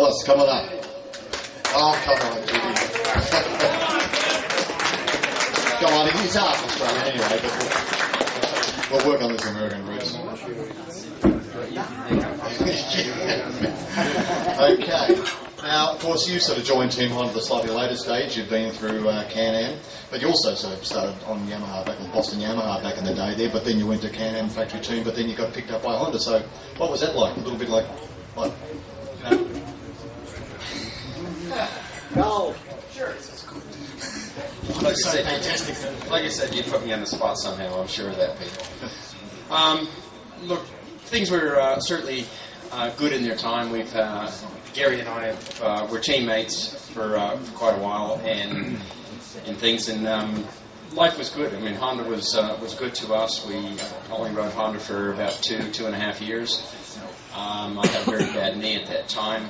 Ellis, come on up. Oh, come on, Judy. Come on, he's half Australian anyway, but we'll work on this American roots. Okay. Now, of course, you sort of joined him on the slightly later stage. You've been through Can-Am, but you also sort of started on Yamaha back with Boston Yamaha back in the day there, but then you went to Can-Am factory team, but then you got picked up by Honda. So what was that like? A little bit like you know? No. Sure. Like I said, you put me on the spot somehow. I'm sure of that, Peter. Look, things were certainly good in their time. We've Gary and I were teammates for quite a while, and things, and life was good. I mean, Honda was good to us. We only rode Honda for about 2.5 years. I had a very bad knee at that time,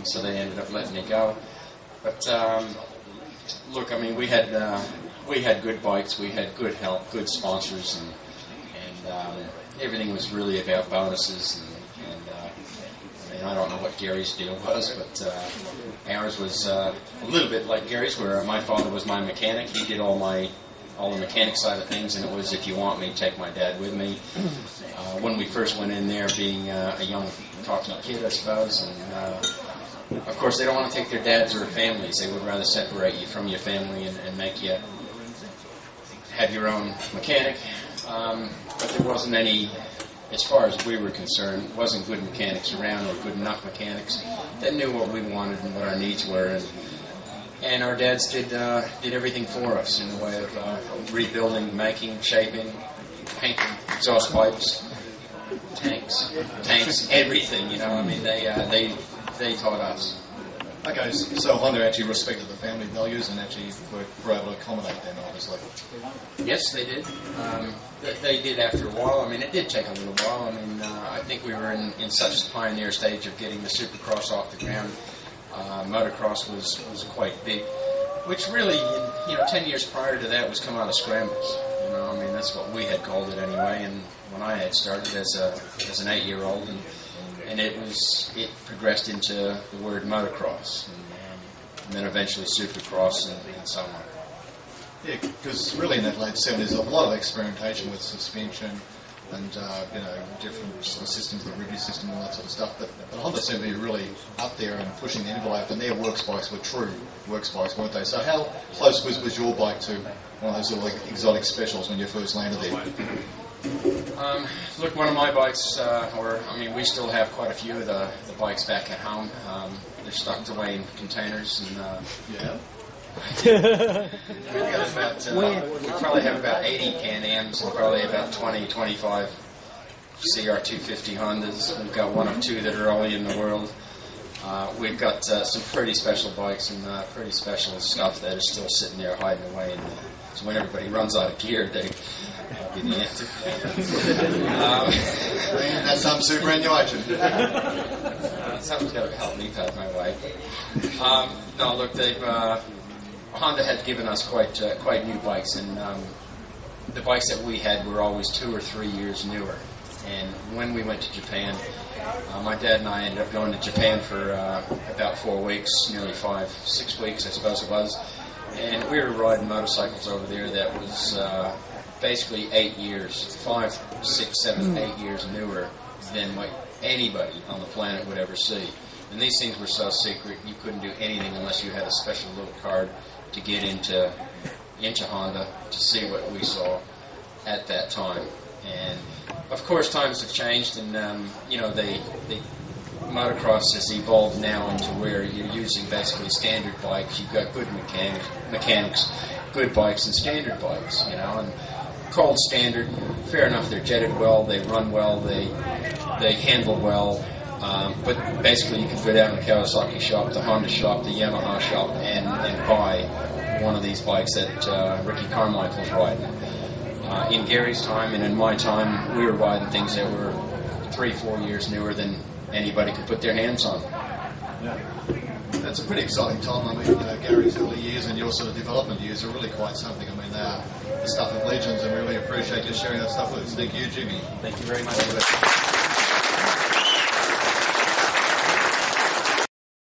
so they ended up letting me go. But look, I mean, we had good bikes, we had good help, good sponsors, and everything was really about bonuses. And I don't know what Gary's deal was, but ours was a little bit like Gary's, where my father was my mechanic. He did all the mechanic side of things, and it was, if you want me, take my dad with me. When we first went in there, being a young, cocky kid, I suppose, and of course, they don't want to take their dads or families. They would rather separate you from your family and make you have your own mechanic. But there wasn't any, as far as we were concerned, wasn't good mechanics around, or good enough mechanics that knew what we wanted and what our needs were. And our dads did everything for us in the way of rebuilding, making, shaping, painting, exhaust pipes, tanks, everything. You know, I mean, they taught us. Okay, so Honda actually respected the family values and actually were able to accommodate them, obviously. Yes, they did. They did after a while. I mean, it did take a little while. I mean, I think we were in such a pioneer stage of getting the Supercross off the ground. Motocross was quite big, which really, 10 years prior to that was come out of scrambles. You know, I mean, that's what we had called it anyway. And when I had started as an 8-year-old, and it progressed into the word motocross, and then eventually supercross and so on. Yeah, because really in that late 70s, there's a lot of experimentation with suspension and different sort of systems, the review system, all that sort of stuff. But Honda seemed to be really up there and pushing the envelope, and their works bikes were true works bikes, weren't they? So how close was your bike to one of those sort of exotic specials when you first landed there? Look, one of my bikes, we still have quite a few of the bikes back at home. They're stuck away in containers, and yeah. we probably have about 80 Can-Ams and probably about 20-25 CR250 Hondas. We've got one or two that are only in the world. We've got some pretty special bikes and pretty special stuff that is still sitting there hiding away. So when everybody runs out of gear, I'll be the answer. That's some superannuation. Something's got to help me pay my way. No, look, Honda had given us quite new bikes, and the bikes that we had were always 2 or 3 years newer. And when we went to Japan, my dad and I ended up going to Japan for about 4 weeks, nearly 5-6 weeks, I suppose it was. And we were riding motorcycles over there that was basically 8 years, 5, 6, 7, 8 years newer than what anybody on the planet would ever see. And these things were so secret, you couldn't do anything unless you had a special little card to get into Honda to see what we saw at that time. And of course, times have changed, and motocross has evolved now into where you're using basically standard bikes. You've got good mechanics, good bikes, and standard bikes. And called standard, fair enough. They're jetted well, they run well, they handle well. But basically, you can go down to the Kawasaki shop, the Honda shop, the Yamaha shop, and buy one of these bikes that Ricky Carmichael's riding. In Gary's time and in my time, we were riding things that were 3-4 years newer than anybody could put their hands on. Yeah. That's a pretty exciting time. I mean, Gary's early years and your sort of development years are really quite something. I mean, they are the stuff of legends, and we really appreciate you sharing that stuff with us. Thank you, Jimmy. Thank you very much.